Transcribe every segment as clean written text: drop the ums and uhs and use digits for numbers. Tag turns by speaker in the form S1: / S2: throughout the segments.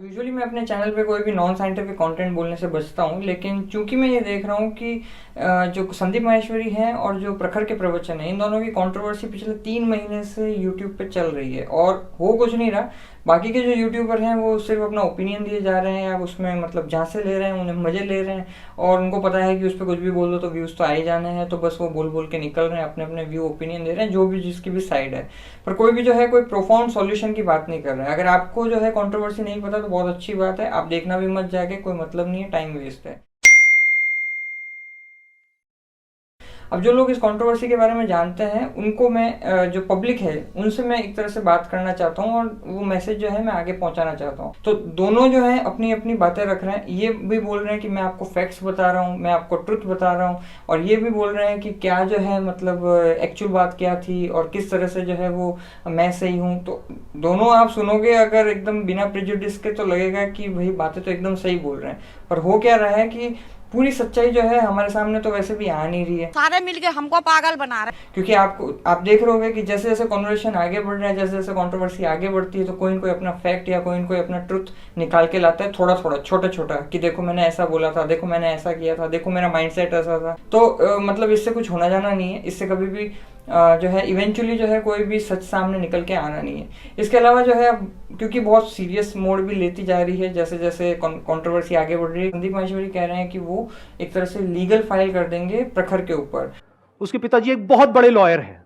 S1: Usually मैं अपने channel पे कोई भी नॉन साइंटिफिक कंटेंट बोलने से बचता हूँ, लेकिन चूंकि मैं ये देख रहा हूँ कि जो संदीप माहेश्वरी हैं और जो प्रखर के प्रवचन हैं, इन दोनों की कंट्रोवर्सी पिछले 3 महीने से यूट्यूब पे चल रही है और हो कुछ नहीं रहा। बाकी के जो यूट्यूबर हैं वो सिर्फ अपना ओपिनियन दिए जा रहे हैं या उसमें मतलब झांसे ले रहे हैं, उन्हें मजे ले रहे हैं और उनको पता है कि उस पर कुछ भी बोल दो तो व्यूज़ तो आ ही जाने हैं, तो बस वो बोल बोल के निकल रहे हैं, अपने अपने व्यू ओपिनियन दे रहे हैं जो भी जिसकी भी साइड है। पर कोई भी जो है कोई प्रोफाउंड सॉल्यूशन की बात नहीं कर रहा है। अगर आपको जो है कंट्रोवर्सी नहीं पता तो बहुत अच्छी बात है, आप देखना भी मत जाके, कोई मतलब नहीं है, टाइम वेस्ट है। अब जो लोग इस कंट्रोवर्सी के बारे में जानते हैं उनको मैं जो पब्लिक है उनसे मैं एक तरह से बात करना चाहता हूँ और वो मैसेज जो है मैं आगे पहुंचाना चाहता हूँ। तो दोनों जो है अपनी अपनी बातें रख रहे हैं, ये भी बोल रहे हैं कि मैं आपको फैक्ट्स बता रहा हूँ, मैं आपको ट्रुथ बता रहा हूँ, और ये भी बोल रहे हैं कि क्या जो है मतलब एक्चुअल बात क्या थी और किस तरह से जो है वो मैं सही हूँ। तो दोनों आप सुनोगे अगर एकदम बिना प्रेजुडिस के तो लगेगा कि भाई बातें तो एकदम सही बोल रहे हैं, पर हो क्या रहा है कि पूरी सच्चाई जो है हमारे सामने तो वैसे भी आ नहीं रही है।
S2: सारे मिलके हमको पागल बना रहे हैं।
S1: क्योंकि आप देख रहे होंगे कि जैसे जैसे कॉन्वर्सेशन आगे बढ़ रहा है, जैसे जैसे कंट्रोवर्सी आगे बढ़ती है, तो कोई न कोई अपना फैक्ट या कोई न कोई अपना ट्रुथ निकाल के लाता है, थोड़ा थोड़ा छोटा छोटा, कि देखो मैंने ऐसा बोला था, देखो मैंने ऐसा किया था, देखो मेरा माइंडसेट ऐसा था। तो मतलब इससे कुछ होना जाना नहीं है, इससे कभी भी जो है इवेंचुअली जो है कोई भी सच सामने निकल के आना नहीं है। इसके अलावा जो है अब क्योंकि बहुत सीरियस मोड भी लेती जा रही है, जैसे जैसे कंट्रोवर्सी आगे बढ़ रही है, संदीप माहेश्वरी कह रहे हैं कि वो एक तरह से लीगल फाइल कर देंगे प्रखर के ऊपर।
S3: उसके पिताजी एक बहुत बड़े लॉयर हैं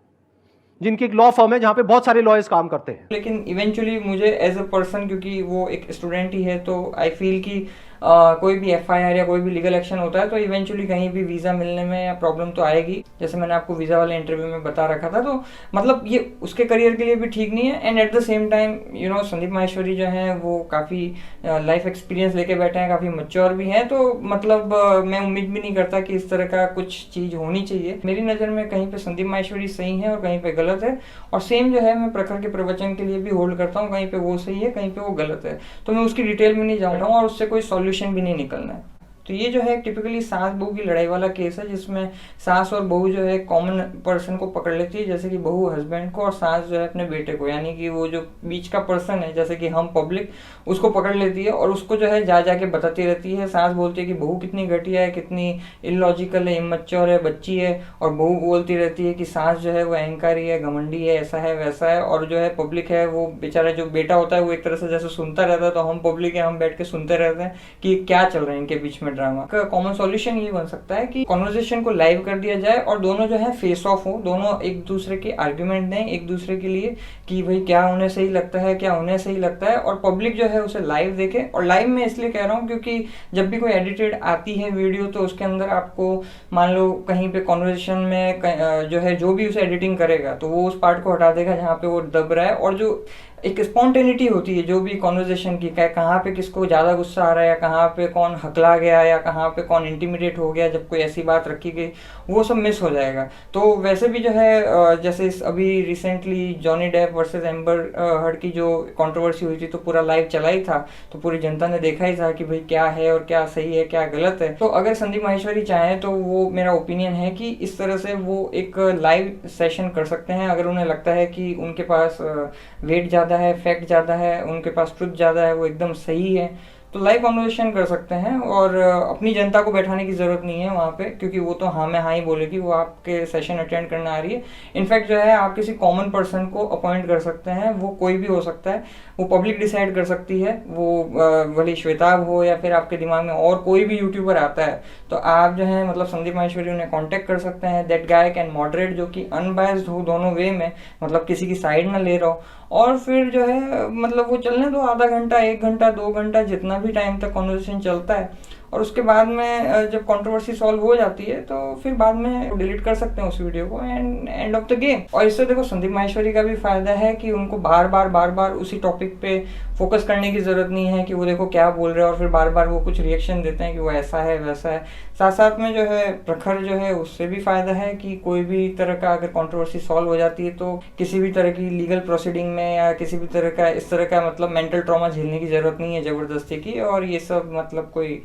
S3: जिनकी एक लॉ फर्म है जहां पे बहुत सारे लॉयर्स काम करते हैं।
S1: लेकिन इवेंचुअली मुझे एज अ पर्सन, क्योंकि वो एक स्टूडेंट ही है, तो आई फील कि कोई भी एफआईआर या कोई भी लीगल एक्शन होता है तो इवेंचुअली कहीं भी वीज़ा मिलने में या प्रॉब्लम तो आएगी, जैसे मैंने आपको वीज़ा वाले इंटरव्यू में बता रखा था। तो मतलब ये उसके करियर के लिए भी ठीक नहीं है, and at the same time Sandeep Maheshwari जो है वो काफ़ी लाइफ एक्सपीरियंस लेके बैठे हैं, काफ़ी मच्योर भी हैं, तो मतलब मैं उम्मीद भी नहीं करता कि इस तरह का कुछ चीज़ होनी चाहिए। मेरी नज़र में कहीं पे संदीप माहेश्वरी सही है और कहीं पे गलत है, और सेम जो है मैं प्रखर के प्रवचन के लिए भी होल्ड करता हूँ, कहीं पे वो सही है कहीं पे वो गलत है। तो मैं उसकी डिटेल में नहीं जाऊँगा और उससे कोई सॉल्यूशन भी नहीं निकलना है। तो ये जो है टिपिकली सास बहू की लड़ाई वाला केस है, जिसमें सास और बहू जो है कॉमन पर्सन को पकड़ लेती है, जैसे कि बहू हस्बैंड को और सास जो है अपने बेटे को, यानी कि वो जो बीच का पर्सन है जैसे कि हम पब्लिक, उसको पकड़ लेती है और उसको जो है जा जाके बताती रहती है। सास बोलती है कि बहू कितनी घटिया है, कितनी इलॉजिकल है, इमैच्योर है, बच्ची है, और बहू बोलती रहती है कि सास जो है वो अहंकारी है, घमंडी है, ऐसा है वैसा है। और जो है पब्लिक है वो बेचारा जो बेटा होता है वो एक तरह से जैसे सुनता रहता है, तो हम पब्लिक है हम बैठ के सुनते रहते हैं कि क्या चल रहा है इनके बीच में ड्रामा का। कॉमन सॉल्यूशन ये बन सकता है कि कॉन्वर्सेशन को लाइव कर दिया जाए और दोनों जो है फेस ऑफ हो, दोनों एक दूसरे के आर्ग्यूमेंट दें एक दूसरे के लिए कि भाई क्या उन्हें सही लगता है, क्या उन्हें सही लगता है, और पब्लिक जो है उसे लाइव देखे। और लाइव में इसलिए कह रहा हूँ क्योंकि जब भी कोई एडिटेड आती है वीडियो तो उसके अंदर आपको मान लो कहीं पे कॉन्वर्सेशन में जो है जो भी उसे एडिटिंग करेगा तो वो उस पार्ट को हटा देगा जहाँ पे वो दब रहा है, और जो एक स्पॉन्टेनिटी होती है जो भी कॉन्वर्जेशन की, कहाँ पे किसको ज़्यादा गुस्सा आ रहा है, या कहाँ पे कौन हकला गया, या कहाँ पे कौन इंटिमिडेट हो गया जब कोई ऐसी बात रखी गई, वो सब मिस हो जाएगा। तो वैसे भी जो है जैसे अभी recently Johnny Depp versus Amber Heard की जो कंट्रोवर्सी हुई थी तो पूरा लाइव चला ही था, तो पूरी जनता ने देखा ही था कि भाई क्या है और क्या सही है क्या गलत है। तो अगर संदीप माहेश्वरी चाहें तो वो, मेरा ओपिनियन है कि इस तरह से वो एक लाइव सेशन कर सकते हैं, अगर उन्हें लगता है कि उनके पास वेट ज़्यादा है, फैक्ट ज़्यादा है, उनके पास ट्रुथ ज़्यादा है, वो एकदम सही है, तो लाइव कॉन्वर्सेशन कर सकते हैं। और अपनी जनता को बैठाने की ज़रूरत नहीं है वहाँ पे, क्योंकि वो तो हाँ में हाँ ही बोलेगी, वो आपके सेशन अटेंड करने आ रही है। इनफैक्ट जो है आप किसी कॉमन पर्सन को अपॉइंट कर सकते हैं, वो कोई भी हो सकता है, वो पब्लिक डिसाइड कर सकती है, वो भले श्वेताब हो या फिर आपके दिमाग में और कोई भी यूट्यूबर आता है, तो आप जो है मतलब संदीप माहेश्वरी उन्हें कॉन्टेक्ट कर सकते हैं। दैट गाय कैन मॉडरेट, जो कि अनबायस्ड हो दोनों वे में, मतलब किसी की साइड ना ले रहा हो, और फिर जो है मतलब वो चलने दो, आधा घंटा 1 घंटा 2 घंटा जितना भी टाइम तक कॉन्वर्सेशन चलता है, और उसके बाद में जब कंट्रोवर्सी सॉल्व हो जाती है तो फिर बाद में डिलीट कर सकते हैं उस वीडियो को, and end of the game. और इससे देखो संदीप माहेश्वरी का भी फायदा है कि उनको बार बार उसी टॉपिक पे फोकस करने की जरूरत नहीं है कि वो देखो क्या बोल रहे हैं और फिर बार बार वो कुछ रिएक्शन देते हैं कि वो ऐसा है वैसा है। साथ साथ में जो है प्रखर जो है उससे भी फायदा है कि कोई भी तरह का अगर कंट्रोवर्सी सॉल्व हो जाती है तो किसी भी तरह की लीगल प्रोसीडिंग में या किसी भी तरह का इस तरह का मतलब मेंटल ट्रॉमा झेलने की जरूरत नहीं है जबरदस्ती की, और ये सब मतलब कोई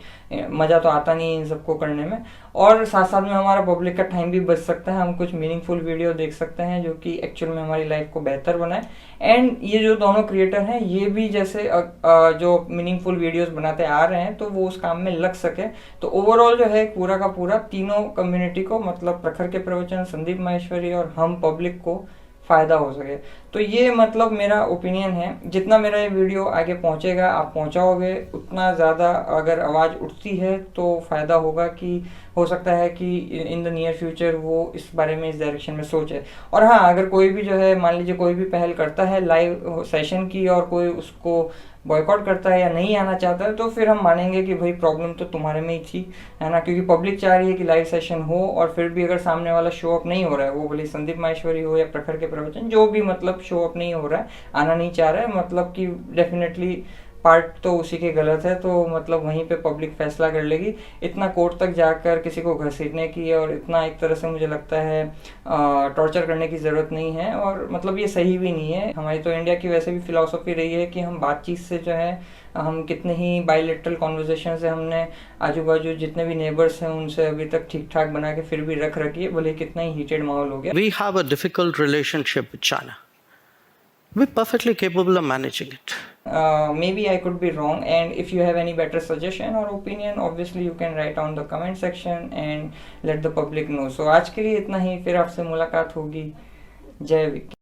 S1: मज़ा तो आता नहीं है इन सबको करने में, और साथ साथ में हमारा पब्लिक का टाइम भी बच सकता है, हम कुछ मीनिंगफुल वीडियो देख सकते हैं जो कि एक्चुअल में हमारी लाइफ को बेहतर बनाए। एंड ये जो दोनों क्रिएटर हैं ये भी जैसे जो मीनिंगफुल वीडियोस बनाते आ रहे हैं तो वो उस काम में लग सके, तो ओवरऑल जो है पूरा का पूरा तीनों कम्युनिटी को, मतलब प्रखर के प्रवचन, संदीप माहेश्वरी और हम पब्लिक को फ़ायदा हो सके। तो ये मतलब मेरा ओपिनियन है। जितना मेरा ये वीडियो आगे पहुंचेगा, आप पहुंचाओगे, उतना ज़्यादा अगर आवाज़ उठती है तो फ़ायदा होगा, कि हो सकता है कि इन द नियर फ्यूचर वो इस बारे में, इस डायरेक्शन में सोचे। और हाँ, अगर कोई भी जो है, मान लीजिए कोई भी पहल करता है लाइव सेशन की और कोई उसको बॉयकॉट करता है या नहीं आना चाहता है, तो फिर हम मानेंगे कि भाई प्रॉब्लम तो तुम्हारे में ही थी, है ना, क्योंकि पब्लिक चाह रही है कि लाइव सेशन हो और फिर भी अगर सामने वाला शो अप नहीं हो रहा है, वो भले संदीप माहेश्वरी हो या प्रखर के प्रवचन, जो भी मतलब शो अप नहीं हो रहा है, आना नहीं चाह रहा है, मतलब कि डेफिनेटली पार्ट तो उसी के गलत है, तो मतलब वहीं पे पब्लिक फैसला कर लेगी। इतना कोर्ट तक जाकर किसी को घसीटने की और इतना एक तरह से मुझे लगता है टॉर्चर करने की ज़रूरत नहीं है, और मतलब ये सही भी नहीं है। हमारी तो इंडिया की वैसे भी फिलॉसफी रही है कि हम बातचीत से जो है, हम कितने ही बायलैटरल कॉन्वर्जेशन से हमने आजू बाजू जितने भी नेबर्स हैं उनसे अभी तक ठीक ठाक बना के फिर भी रख रखी है, भले कितना ही हीटेड माहौल हो गया।
S4: We have a difficult relationship with China. We're perfectly capable of managing it.
S1: Maybe I could be wrong, and if you have any better suggestion or opinion, obviously you can write on the comment section and let the public know. So आज के लिए इतना ही, फिर आपसे मुलाकात होगी। जय विज्ञान।